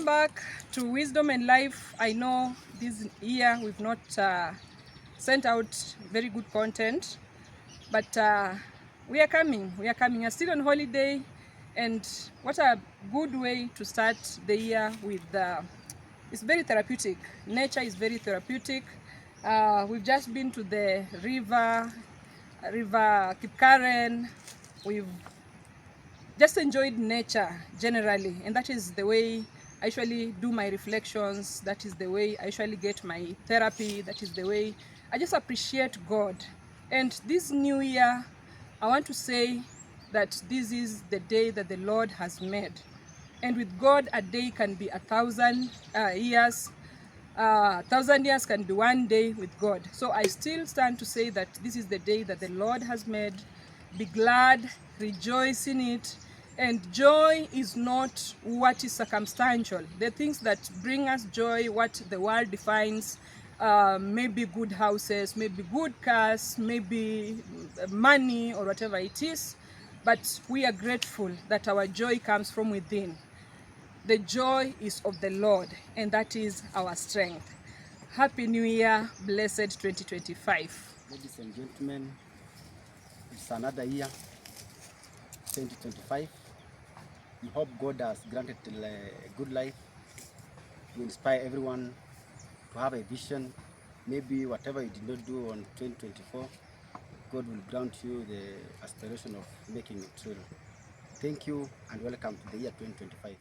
Welcome back to Wisdom and Life. I know this year we've not sent out very good content, but we are coming. We are still on holiday, and what a good way to start the year with. It's very therapeutic. Nature is very therapeutic. We've just been to the river Kipkaren. We've just enjoyed nature generally, and that is the way I usually do my reflections. That is the way I usually get my therapy. That is the way I just appreciate God. And this new year, I want to say that this is the day that the Lord has made, and with God a day can be 1,000 years. 1,000 years can be one day with God. So I still stand to say that this is the day that the Lord has made. Be glad, rejoice in it. And joy is not what is circumstantial. The things that bring us joy, what the world defines, maybe good houses, maybe good cars, maybe money or whatever it is. But we are grateful that our joy comes from within. The joy is of the Lord, and that is our strength. Happy New Year, blessed 2025. Ladies and gentlemen, it's another year, 2025. We hope God has granted a good life to inspire everyone to have a vision. Maybe whatever you did not do on 2024, God will grant you the aspiration of making it real. Thank you and welcome to the year 2025.